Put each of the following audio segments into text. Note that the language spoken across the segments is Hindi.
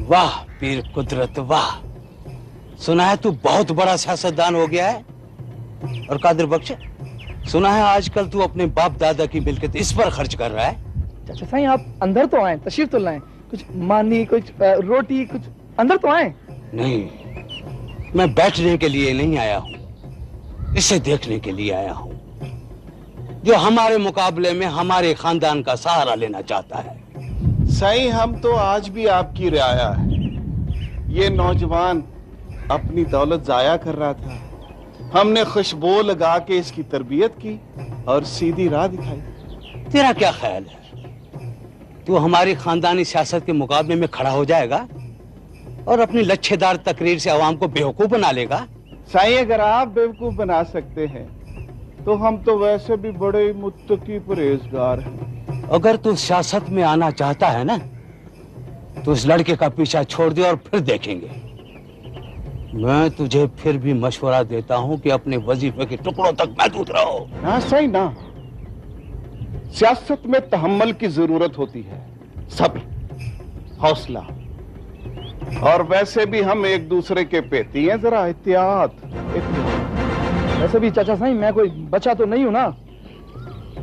वाह पीर कुदरत वाह। सुना है तू बहुत बड़ा सियासतदान हो गया है। और कादिर बख्श, सुना है आजकल तू अपने बाप दादा की मिल्कियत इस पर खर्च कर रहा है। चाचा साईं आप अंदर तो आए, तशरीफ तो लाएं, कुछ मानी, कुछ रोटी, कुछ अंदर तो आए। नहीं, मैं बैठने के लिए नहीं आया हूँ, इसे देखने के लिए आया हूँ जो हमारे मुकाबले में हमारे खानदान का सहारा लेना चाहता है। साईं हम तो आज भी आपकी रियाया है। ये नौजवान अपनी दौलत जाया कर रहा था, हमने खुशबू लगा के इसकी तरबियत की और सीधी राह दिखाई। तेरा क्या ख्याल है, तू हमारी खानदानी सियासत के मुकाबले में खड़ा हो जाएगा और अपनी लच्छेदार तकरीर से आवाम को बेवकूफ बना लेगा? साईं अगर आप बेवकूफ बना सकते हैं तो हम तो वैसे भी बड़े मुत्तकी परहेजगार हैं। अगर तू सियासत में आना चाहता है ना तो उस लड़के का पीछा छोड़ दे और फिर देखेंगे। मैं तुझे फिर भी मशवरा देता हूं कि अपने वजीफे के टुकड़ों तक महदूद रहो। ना सही ना, सियासत में तहम्मुल की जरूरत होती है, सब्र, हौसला, और वैसे भी हम एक दूसरे के पेती हैं, जरा एहतियात। वैसे भी चाचा साईं मैं कोई बच्चा तो नहीं हूं ना,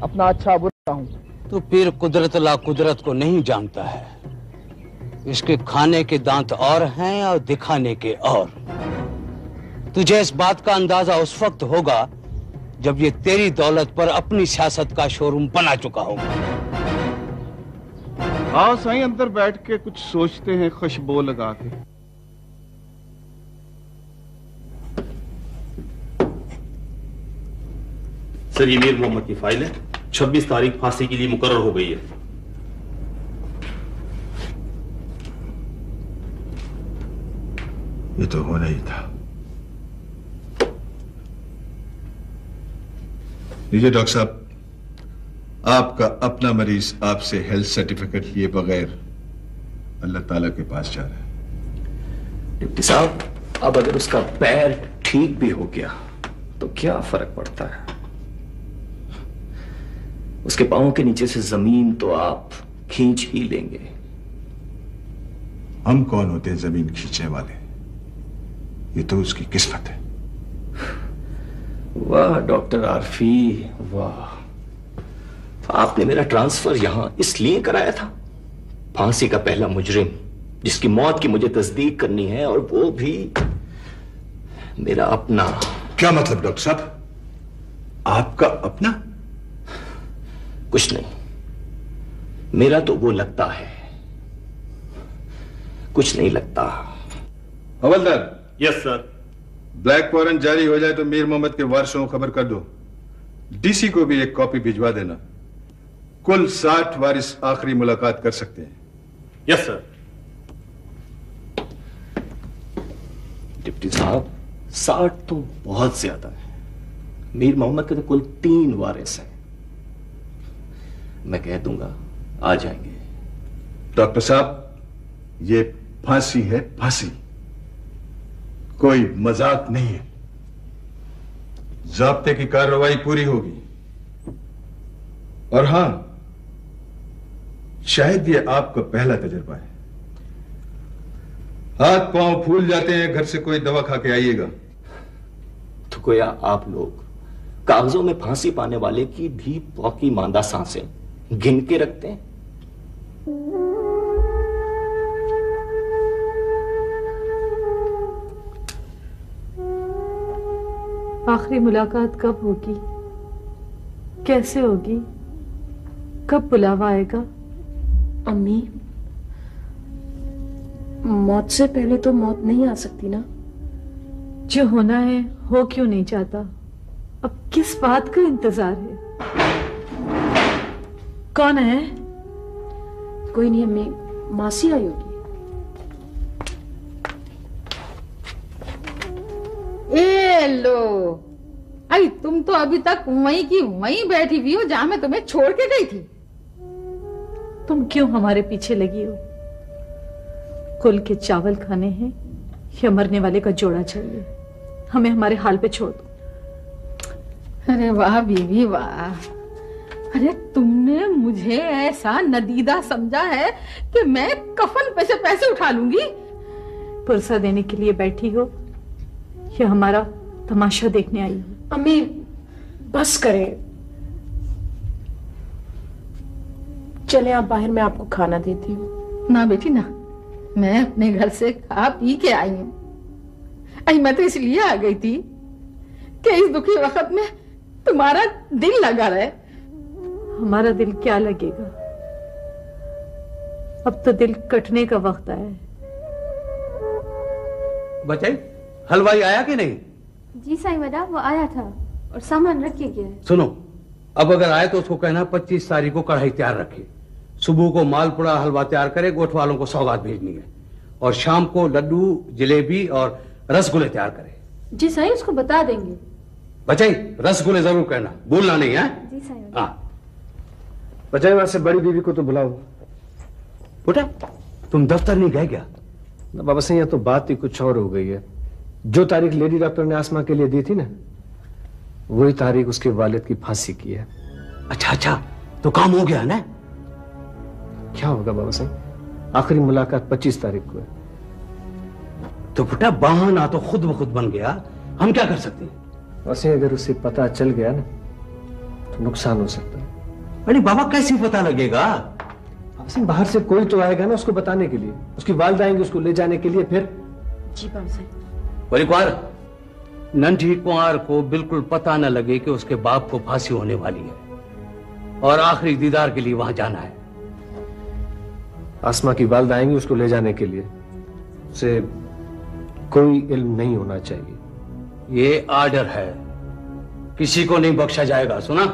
अपना अच्छा बुरा हूं। तू पीर कुदरत ला कुदरत को नहीं जानता है। इसके खाने के दांत और हैं और दिखाने के और। तुझे इस बात का अंदाजा उस वक्त होगा जब ये तेरी दौलत पर अपनी सियासत का शोरूम बना चुका होगा। आओ साईं अंदर बैठ के कुछ सोचते हैं खुशबू लगा के। सर ये मीर मोहम्मद की फाइल है, 26 तारीख फांसी के लिए मुकर्रर हो गई है। ये तो होना ही था। लीजिए डॉक्टर साहब, आपका अपना मरीज आपसे हेल्थ सर्टिफिकेट लिए बगैर अल्लाह ताला के पास जा रहा है। डिप्टी साहब, अब अगर उसका पैर ठीक भी हो गया तो क्या फर्क पड़ता है? उसके पांवों के नीचे से जमीन तो आप खींच ही लेंगे। हम कौन होते हैं जमीन खींचने वाले? ये तो उसकी किस्मत है। वाह डॉक्टर आरफी वाह, आपने मेरा ट्रांसफर यहां इसलिए कराया था? फांसी का पहला मुजरिम जिसकी मौत की मुझे तस्दीक करनी है, और वो भी मेरा अपना। क्या मतलब डॉक्टर साहब, आपका अपना? कुछ नहीं, मेरा तो वो लगता है, कुछ नहीं लगता। हवलदार। Yes sir. ब्लैक वारंट जारी हो जाए तो मीर मोहम्मद के वारसों को खबर कर दो। डीसी को भी एक कॉपी भिजवा देना। कुल 60 वारिस आखिरी मुलाकात कर सकते हैं। Yes sir. डिप्टी साहब 60 तो बहुत ज्यादा है। मीर मोहम्मद के तो कुल 3 वारिस हैं। मैं कह दूंगा आ जाएंगे। डॉक्टर साहब, ये फांसी है, फांसी, कोई मजाक नहीं है। ज़ाब्ते की कार्रवाई पूरी होगी। और हां, शायद ये आपका पहला तजुर्बा है। हाथ पांव फूल जाते हैं, घर से कोई दवा खा के आइएगा। तो गोया आप लोग कागजों में फांसी पाने वाले की भी पौकी मांदा सांसें गिन के रखते हैं। आखिरी मुलाकात कब होगी, कैसे होगी, कब बुलावा आएगा? अम्मी, मौत से पहले तो मौत नहीं आ सकती ना। जो होना है हो क्यों नहीं चाहता? अब किस बात का इंतजार है? कौन है? कोई नहीं अम्मी, मासी आई होगी। ए लो, आई तुम तो अभी तक वहीं की वहीं बैठी हुई हो जहां मैं तुम्हें छोड़ के गई थी। तुम क्यों हमारे पीछे लगी हो? कुल के चावल खाने हैं या मरने वाले का जोड़ा चाहिए? हमें हमारे हाल पे छोड़ दो। अरे वाह बीवी वाह, अरे तुमने मुझे ऐसा नदीदा समझा है कि मैं कफन पे से पैसे उठा लूंगी? पुरसा देने के लिए बैठी हो या हमारा तमाशा देखने आई हो? अम्मी बस करें, चले आप बाहर, मैं आपको खाना देती हूँ। ना बेटी ना, मैं अपने घर से खा पी के आई हूँ। अरे मैं तो इसलिए आ गई थी कि इस दुखी वक्त में तुम्हारा दिल लगा रहे। हमारा दिल क्या लगेगा, अब तो दिल कटने का वक्त आया है। बचाई, हलवाई आया कि नहीं? जी साईं बड़ा, वो आया था और सामान रख के गया है। सुनो, अब अगर आए तो उसको कहना 25 तारीख को कढ़ाई तैयार रखे, सुबह को मालपुड़ा हलवा तैयार करे, गोठ वालों को सौगात भेजनी है, और शाम को लड्डू जलेबी और रसगुल्ले तैयार करे। जी साईं, उसको बता देंगे। बचाई, रसगुल्ले जरूर कहना, भूलना नहीं है। जी साईं। हाँ बचाई, वहां से बड़ी बीवी को तो बुलाओ। बेटा, तुम दफ्तर नहीं गए क्या? बाबा सिंह, तो बात ही कुछ और हो गई है। जो तारीख लेडी डॉक्टर ने आसमा के लिए दी थी ना, वही तारीख उसके वालिद की फांसी की है। अच्छा अच्छा, तो काम हो गया ना? क्या होगा बाबा सिंह, आखिरी मुलाकात 25 तारीख को है। तो बेटा बहाना तो खुद ब खुद बन गया, हम क्या कर सकते हैं? वैसे अगर उसे पता चल गया ना तो नुकसान हो सकता है। अरे बाबा, कैसे पता लगेगा? बाहर से कोई तो आएगा ना उसको बताने के लिए, उसकी वालिदा आएंगे उसको ले जाने के लिए। फिर जी बाबा साईं। बड़ी कुंवर, नन्ही कुंवर को बिल्कुल पता न लगे कि उसके बाप को फांसी होने वाली है और आखिरी दीदार के लिए वहां जाना है। आसमा की वालिदा आएंगी उसको ले जाने के लिए, उसे कोई इल्म नहीं होना चाहिए। ये आर्डर है, किसी को नहीं बख्शा जाएगा, सुना?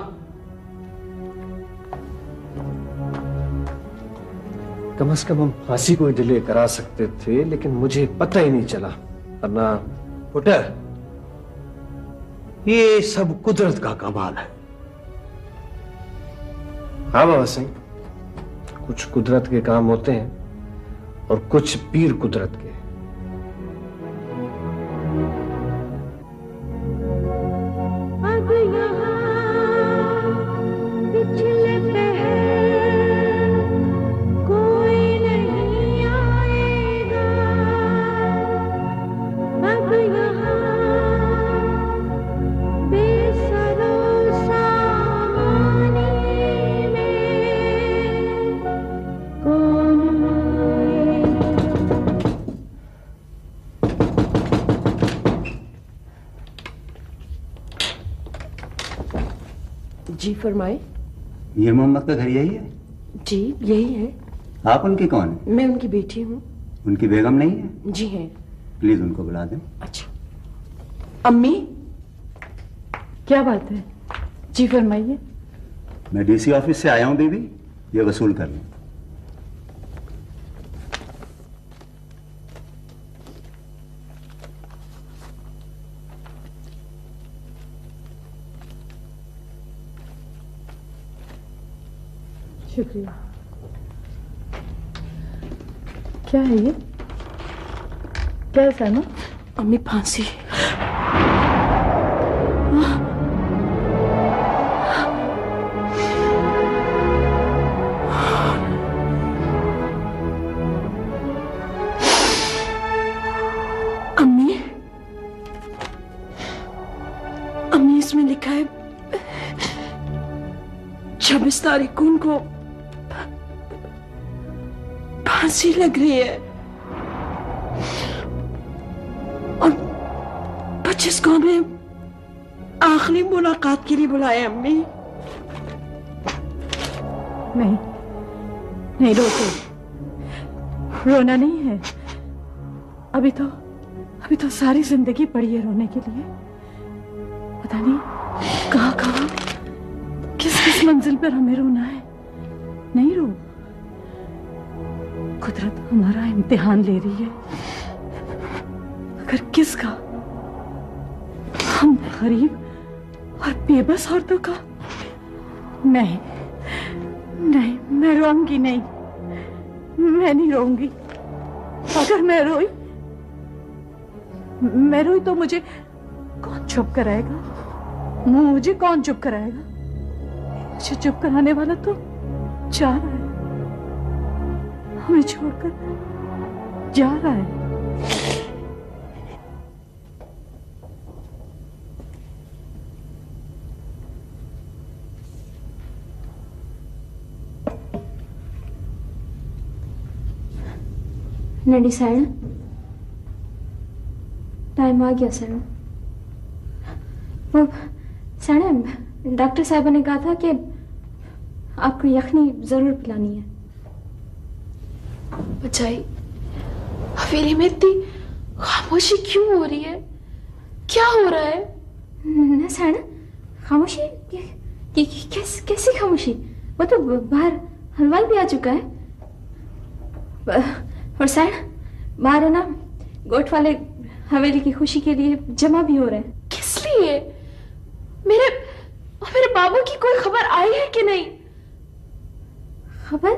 कम से कम हम फांसी को डिले करा सकते थे, लेकिन मुझे पता ही नहीं चला। वरना पुटर, ये सब कुदरत का कमाल है। हाँ बाबा सिंह, कुछ कुदरत के काम होते हैं और कुछ पीर कुदरत के। जी फरमाए। मीर मोहम्मद का घर यही है? जी यही है। आप उनकी कौन है? मैं उनकी बेटी हूँ। उनकी बेगम नहीं है? जी है। प्लीज उनको बुला दें। अच्छा। अम्मी, क्या बात है? जी फरमाइए। मैं डीसी ऑफिस से आया हूँ बीबी, ये वसूल कर लें। शुक्रिया। क्या है ये? क्या है सैमा? अम्मी फांसी। अम्मी, अम्मी इसमें लिखा है 26 तारीख को उनको फांसी लग रही है और 25 को हमें आखिरी मुलाकात के लिए बुलाया। अम्मी नहीं नहीं, रोको, रोना नहीं है। अभी तो सारी जिंदगी पड़ी है रोने के लिए। पता नहीं कहाँ कहाँ किस किस मंजिल पर हमें रोना है। नहीं रो, कुदरत हमारा इम्तिहान ले रही है। अगर किसका, हम गरीब और बेबस औरतों का। नहीं नहीं, मैं रोऊंगी नहीं, मैं नहीं रोऊंगी। अगर मैं रोई तो मुझे कौन चुप कराएगा? मुझे कौन चुप कराएगा? मुझे चुप कराने वाला तो जा रहा है, हमें छोड़कर जा रहा है। नडी सैन, टाइम आ गया सैन। वो सैन, डॉक्टर साहबा ने कहा था कि आपको यखनी जरूर पिलानी है। बचाई, हवेली में इतनी खामोशी क्यों हो रही है? क्या हो रहा है? न सैन, खामोशी? कैसी खामोशी? वो तो बाहर हलवाई भी आ चुका है। और सैन, बाहर है ना, गोट वाले हवेली की खुशी के लिए जमा भी हो रहे हैं। किस लिए? मेरे बाबू की कोई खबर आई है कि नहीं? खबर?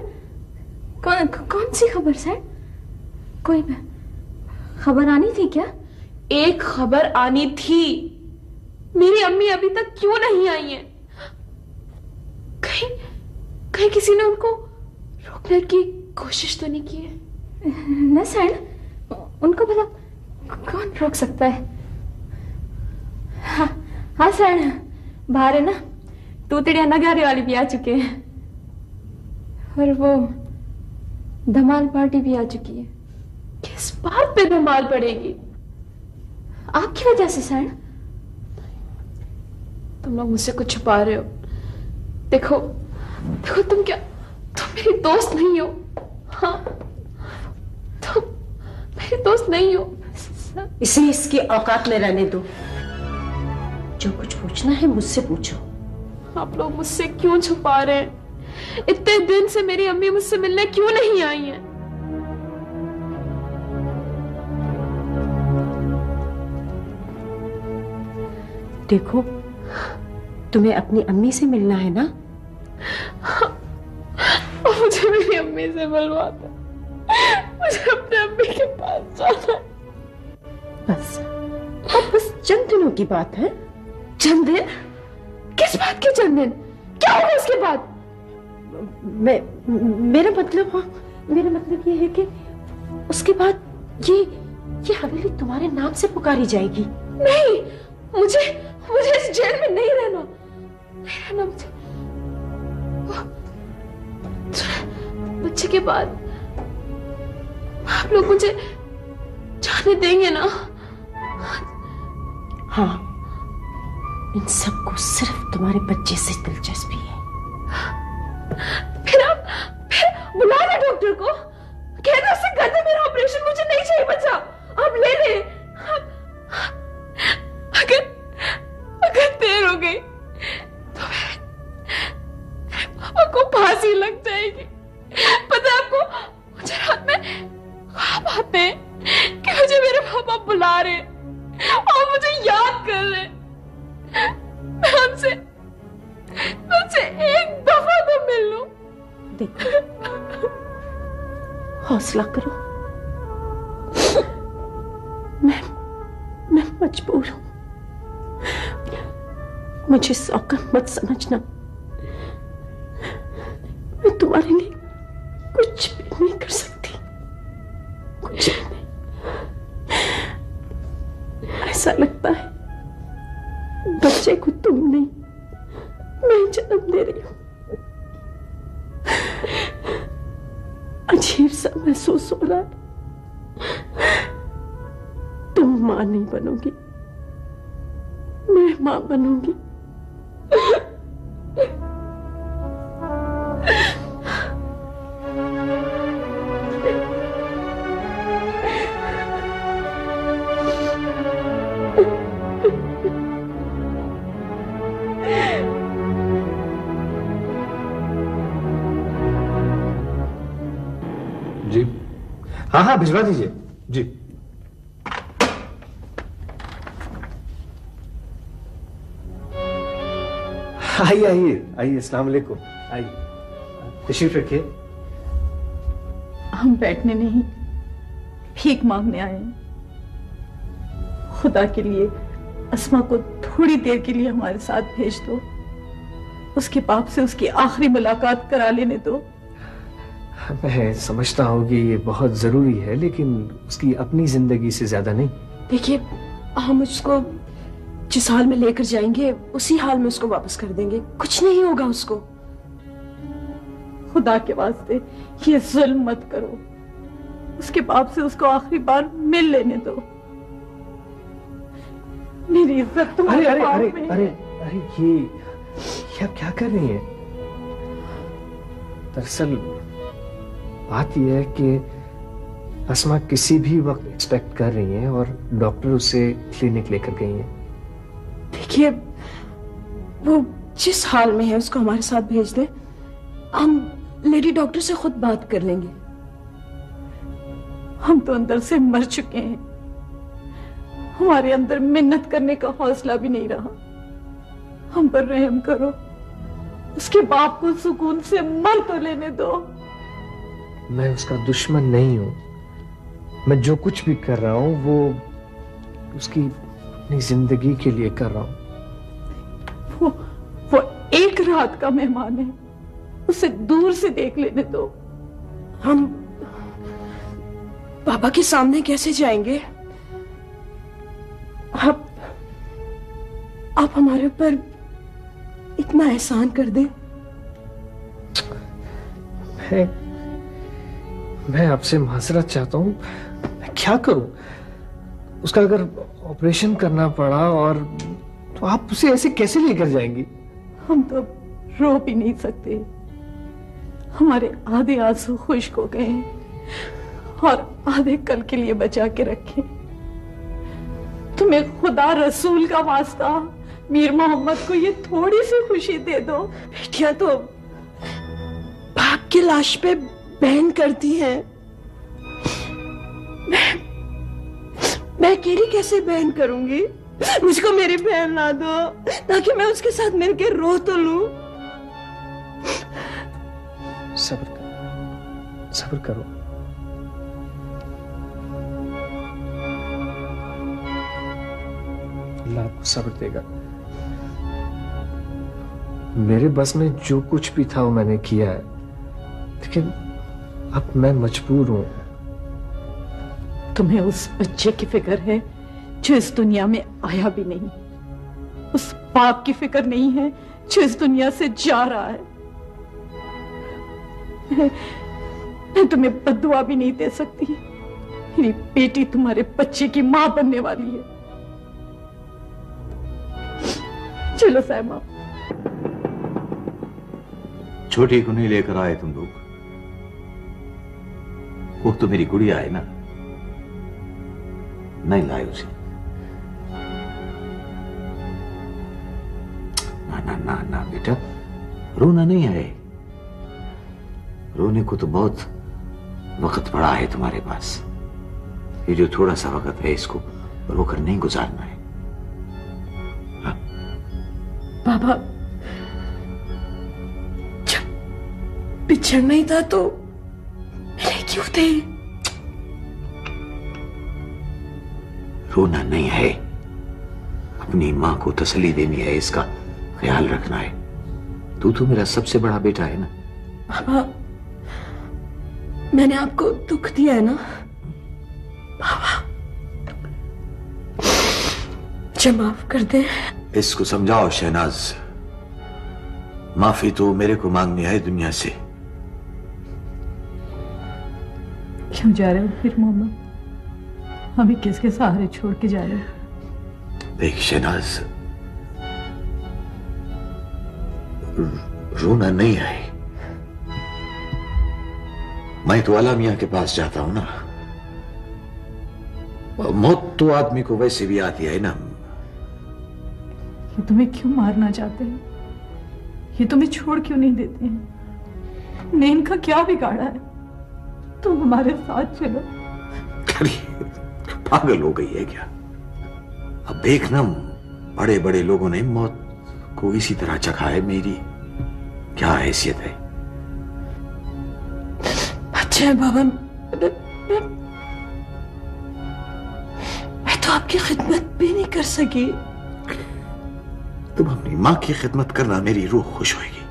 कौन सी खबर सैन? कोई खबर आनी थी क्या? एक खबर आनी थी। मेरी अम्मी अभी तक क्यों नहीं आई है? कहीं किसी ने उनको रोकने की कोशिश तो नहीं की है? न सैन, उनको भला कौन रोक सकता है? हाँ सैन, बाहर है ना, तूतड़िया नगारे वाली भी आ चुके हैं और वो धमाल पार्टी भी आ चुकी है। किस बात पे धमाल पड़ेगी? आपकी वजह से सैन। तुम लोग मुझसे कुछ छुपा रहे हो। देखो तुम मेरी दोस्त नहीं हो। हाँ, तुम मेरी दोस्त नहीं हो। इसे इसकी औकात में रहने दो। जो कुछ पूछना है मुझसे पूछो। आप लोग मुझसे क्यों छुपा रहे हैं? इतने दिन से मेरी अम्मी मुझसे मिलने क्यों नहीं आई हैं? देखो, तुम्हें अपनी अम्मी से मिलना है ना? मुझे मेरी अम्मी से मिलवा दो। मुझे अपने अम्मी के पास जाना है। बस, अब बस चंद दिनों की बात है। चंद दिन? किस बात के चंद दिन? क्या होगा उसके बाद? मेरा मतलब ये है कि उसके बाद ये हवेली तुम्हारे नाम से पुकारी जाएगी। नहीं, मुझे इस जेल में नहीं रहना। मुझे बच्चे के बाद आप लोग मुझे जाने देंगे ना? हाँ, इन सबको सिर्फ तुम्हारे बच्चे से दिलचस्पी है। फिर बुला ले डॉक्टर को, कह दो उससे कर दे मेरा ऑपरेशन। मुझे नहीं चाहिए बच्चा, आप ले ले। अगर देर हो गई तो पापा को फांसी लग जाएगी। पता है आपको, मुझे रात में ख्वाब आते हैं कि मुझे मेरे पापा बुला रहे और मुझे याद कर रहे। मैं उनसे एक दफा तो मिल लूं। देखो, हौसला करो। मैं मजबूर हूं। मुझे सौगंध मत समझना। मैं तुम्हारे लिए कुछ भी नहीं कर सकती, कुछ भी नहीं। ऐसा लगता है बच्चे को तुम नहीं, मैं जन्म दे रही हूं। अजीब सा महसूस हो रहा है। तुम मां नहीं बनोगी, मैं मां बनूंगी। जी हाँ, भिजवा दीजिए जी। आइए, अस्सलाम वालेकुम। आइए, तशरीफ रखिए। हम बैठने नहीं, भीख मांगने आए हैं। खुदा के लिए अस्मा को थोड़ी देर के लिए हमारे साथ भेज दो। उसके बाप से उसकी आखिरी मुलाकात करा लेने दो। मैं समझता हूँ कि ये बहुत जरूरी है, लेकिन उसकी अपनी जिंदगी से ज्यादा नहीं। देखिए, हम उसको जिस हाल में लेकर जाएंगे उसी हाल में उसको वापस कर देंगे, कुछ नहीं होगा उसको। खुदा के वास्ते ये जुल्म मत करो, उसके बाप से उसको आखिरी बार मिल लेने दो। मेरी इज्जत तुम्हारे अरे हाथ अरे में अरे है। अरे ये क्या कर रही है? दरअसल बात यह है कि अस्मा किसी भी वक्त एक्सपेक्ट कर रही है और डॉक्टर उसे क्लिनिक लेकर गई है। देखिए, वो जिस हाल में है उसको हमारे साथ भेज दें, हम लेडी डॉक्टर से खुद बात कर लेंगे। हम तो अंदर से मर चुके हैं, हमारे अंदर मिन्नत करने का हौसला भी नहीं रहा। हम पर रहम करो, उसके बाप को सुकून से मर तो लेने दो। मैं उसका दुश्मन नहीं हूं, मैं जो कुछ भी कर रहा हूं वो उसकी अपनी जिंदगी के लिए कर रहा हूं। वो एक रात का मेहमान है, उसे दूर से देख लेने दो। हम पापा के सामने कैसे जाएंगे? आप हमारे ऊपर इतना एहसान कर दे। मैं आपसे माजरत चाहता हूं, मैं क्या करूं? उसका अगर ऑपरेशन करना पड़ा और तो आप उसे ऐसे कैसे लेकर जाएंगी? हम तो रो भी नहीं सकते, हमारे आधे आंसू खुश्क हो गए हैं और आधे कल के लिए बचा के रखे। तुम्हें खुदा रसूल का वास्ता मीर मोहम्मद को ये थोड़ी सी खुशी दे दो। बेटियां तो बाप की लाश पे बहन करती हैं, मैं अकेली कैसे बहन करूंगी? मुझको मेरी बहन ला दो ताकि मैं उसके साथ मिलकर रो तो लूं। सब्र करो। अल्लाह आपको सब्र देगा। मेरे बस में जो कुछ भी था वो मैंने किया है, लेकिन अब मैं मजबूर हूं। तुम्हें उस बच्चे की फिक्र है जो इस दुनिया में आया भी नहीं, उस बाप की फिक्र नहीं है जो इस दुनिया से जा रहा है। मैं तुम्हें बद्दुआ भी नहीं दे सकती, मेरी बेटी तुम्हारे बच्चे की मां बनने वाली है। चलो साहिबा। छोटी को नहीं लेकर आए तुम लोग? वो तो मेरी गुड़िया है ना, नहीं लाए उसे। ना ना ना ना बेटा, रोना नहीं है। रोने को तो बहुत वक्त पड़ा है तुम्हारे पास। ये जो थोड़ा सा वक्त है इसको रोकर नहीं गुजारना है। बाबा, जब बिछड़ना ही था तो मिले क्यों थे? रोना नहीं है, अपनी मां को तसल्ली देनी है, इसका ख्याल रखना है। तू तो मेरा सबसे बड़ा बेटा है ना। बाबा, मैंने आपको दुख दिया है ना बाबा, मुझे माफ कर दे। इसको समझाओ शहनाज, माफी तो मेरे को मांगनी है दुनिया से। क्यों जा रहे हो फिर मोहम्मद? हमें किसके सहारे छोड़ के जा रहे हो? देख शहनाज, रोना नहीं है। मैं तो आला मियां के पास जाता हूं ना। मौत तो आदमी को वैसे भी आती है ना। ये तुम्हें क्यों मारना चाहते हैं? ये तुम्हें छोड़ क्यों नहीं देते हैं? तुमने इनका क्या बिगाड़ा है? तुम हमारे साथ चलो। पागल हो गई है क्या? अब देखना, बड़े बड़े लोगों ने मौत को इसी तरह चखा है। मेरी क्या हैसियत है? अच्छा है बाबा, मैं तो आपकी खिदमत भी नहीं कर सकी। तुम अपनी मां की खिदमत करना, मेरी रूह खुश होगी।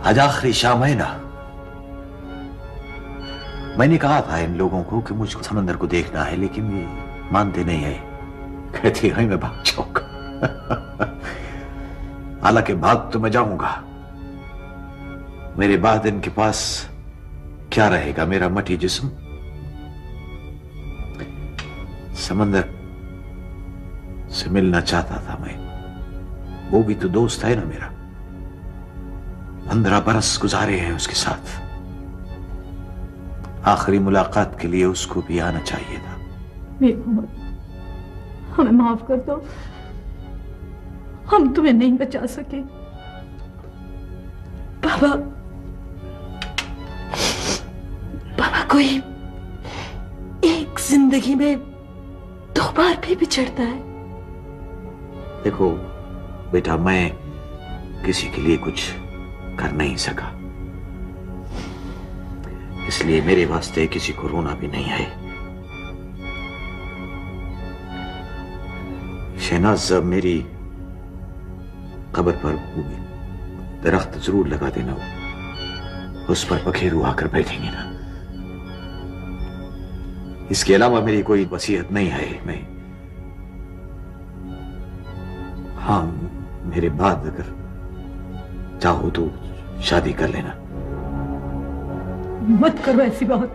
आज आखिरी शाम है ना, मैंने कहा था इन लोगों को कि मुझको समंदर को देखना है, लेकिन ये मानते नहीं है, कहते हैं मैं भाग जाऊंगा। हालांकि भाग तो मैं जाऊंगा, मेरे बाद इनके पास क्या रहेगा? मेरा मटी जिस्म। समंदर से मिलना चाहता था मैं, वो भी तो दोस्त है ना मेरा, 15 बरस गुजारे हैं उसके साथ। आखिरी मुलाकात के लिए उसको भी आना चाहिए था। मीर मोहम्मद, हमें माफ कर दो, हम तुम्हें नहीं बचा सके। बाबा, बाबा कोई एक जिंदगी में 2 बार भी बिछड़ता है। देखो बेटा, मैं किसी के लिए कुछ कर नहीं सका, इसलिए मेरे वास्ते किसी को रोना भी नहीं है। शहनाज, जब मेरी कब्र पर दरख्त जरूर लगा देना, उस पर पखेरू आकर बैठेंगे ना। इसके अलावा मेरी कोई वसीयत नहीं है। मैं हाँ, मेरे बाद अगर चाहो तो शादी कर लेना। मत करो ऐसी बात,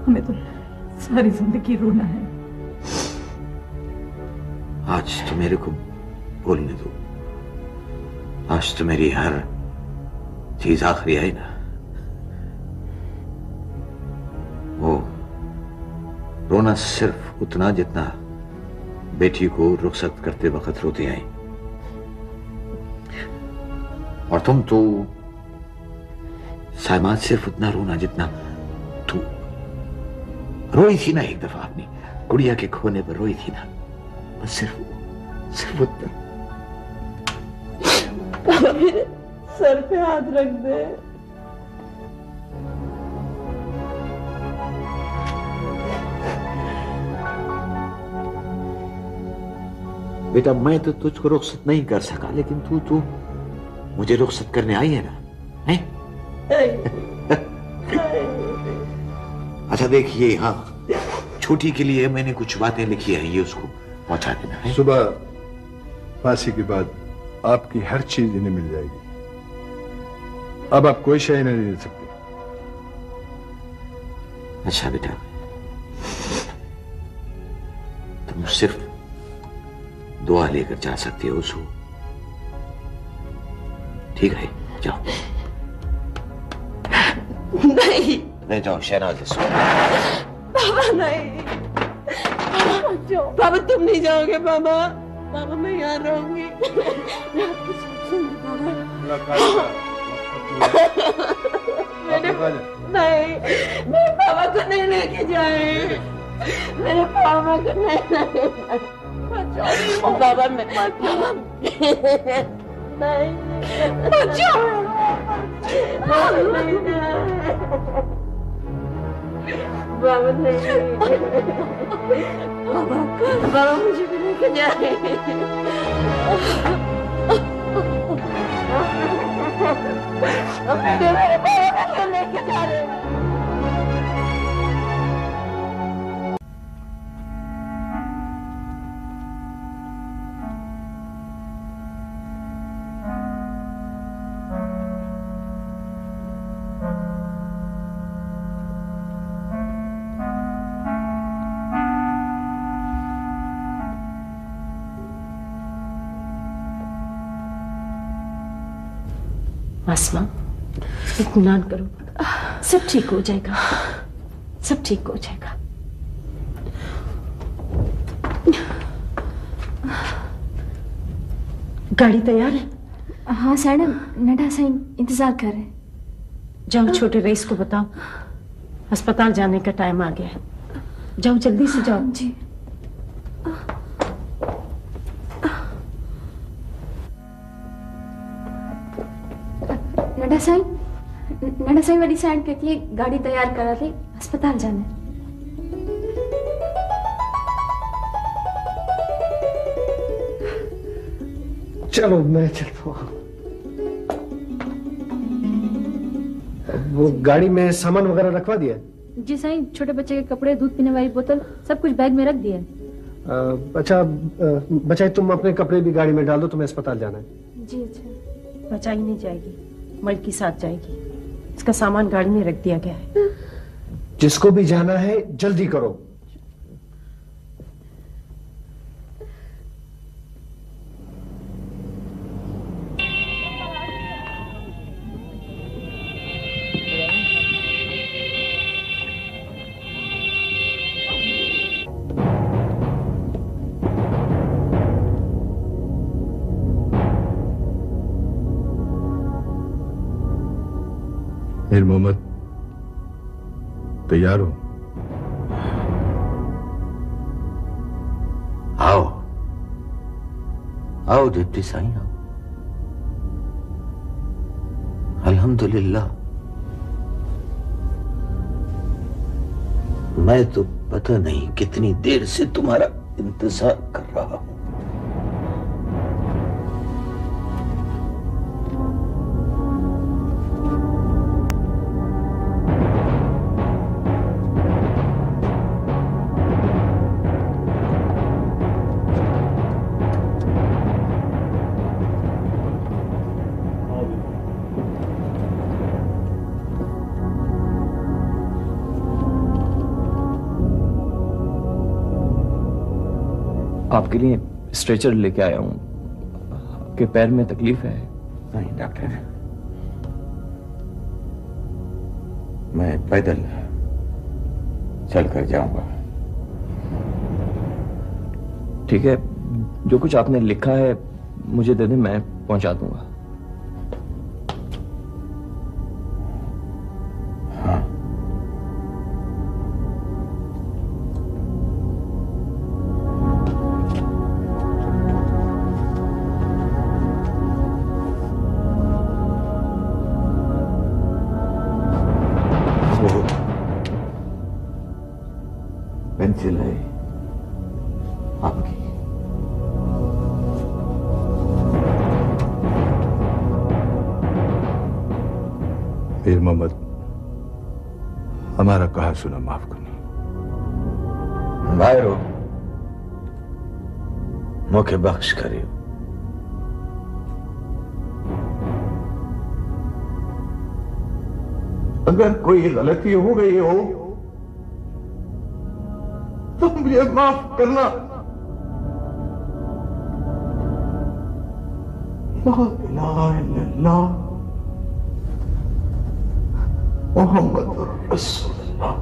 हमें तो सारी जिंदगी रोना है। आज तो मेरे को बोलने दो, आज तो मेरी हर चीज आखिरी है ना। वो रोना सिर्फ उतना जितना बेटी को रुखसत करते वक्त रोते हैं, और तुम तो साइमाद सिर्फ उतना रोना जितना तू रोई थी ना एक दफा अपनी गुड़िया के खोने पर रोई थी ना, बस सिर्फ उतना। बाबा मेरे सर पे हाथ रख दे। बेटा, मैं तो तुझको रुखसत नहीं कर सका, लेकिन तू मुझे रुखसत करने आई है ना, है? अच्छा देखिए, हाँ, छोटी के लिए मैंने कुछ बातें लिखी है, ये उसको पहुंचा देना है। सुबह फांसी के बाद आपकी हर चीज इन्हें मिल जाएगी। अब आप कोई शय नहीं ले सकते। अच्छा बेटा, तुम सिर्फ दुआ लेकर जा सकते हो उसको, ठीक है? जाओ। नहीं नहीं, जाओ शहनाज। बाबा नहीं, बाबा तुम नहीं जाओगे। बाबा, बाबा मैं यहाँ रहूंगी। मेरे बाबा को नहीं लेके जाए, मेरे बाबा को नहीं। बाबा मैं नहीं, बाबा नहीं, बाबा मुझे भी लेके जाए। मेरे बाबा को लेके जा रहे। आसमा, इत्मीनान करो, सब ठीक हो जाएगा, सब ठीक हो जाएगा। गाड़ी तैयार है? हाँ सैडम, नडा साईं इंतजार कर रहे हैं। जाओ छोटे रईस को बताओ, अस्पताल जाने का टाइम आ गया है। जाओ जल्दी से जाओ। जी। नडा साईं वाली साइड कहती है गाड़ी तैयार करा ले, अस्पताल जाना है। चलो मैं चलता हूँ। वो गाड़ी में सामान वगैरह रखवा दिया? जी साईं, छोटे बच्चे के कपड़े, दूध पीने वाली बोतल, सब कुछ बैग में रख दिया। अच्छा बचाई, तुम अपने कपड़े भी गाड़ी में डाल दो, तुम्हें अस्पताल जाना है। जी अच्छा। बचाई नहीं जाएगी, मल्क के साथ जाएगी। इसका सामान गाड़ी में रख दिया गया है। जिसको भी जाना है जल्दी करो। मीर मोहम्मद, तैयार हो? आओ आओ डिप्टी साईं, आओ। अल्हम्दुलिल्लाह, मैं तो पता नहीं कितनी देर से तुम्हारा इंतजार कर रहा हूं। आपके लिए स्ट्रेचर लेके आया हूं। आपके पैर में तकलीफ है? नहीं डॉक्टर, मैं पैदल चलकर जाऊंगा। ठीक है, जो कुछ आपने लिखा है मुझे दे दें, मैं पहुंचा दूंगा। पेंसिल है आपकी। मीर मोहम्मद, हमारा कहा सुना माफ करना। भाईरो, मुझे बख्श करियो। अगर कोई गलती हो गई हो तो मुझे माफ करना। ला इलाहा इल्लल्लाह मुहम्मदुर रसूलुल्लाह।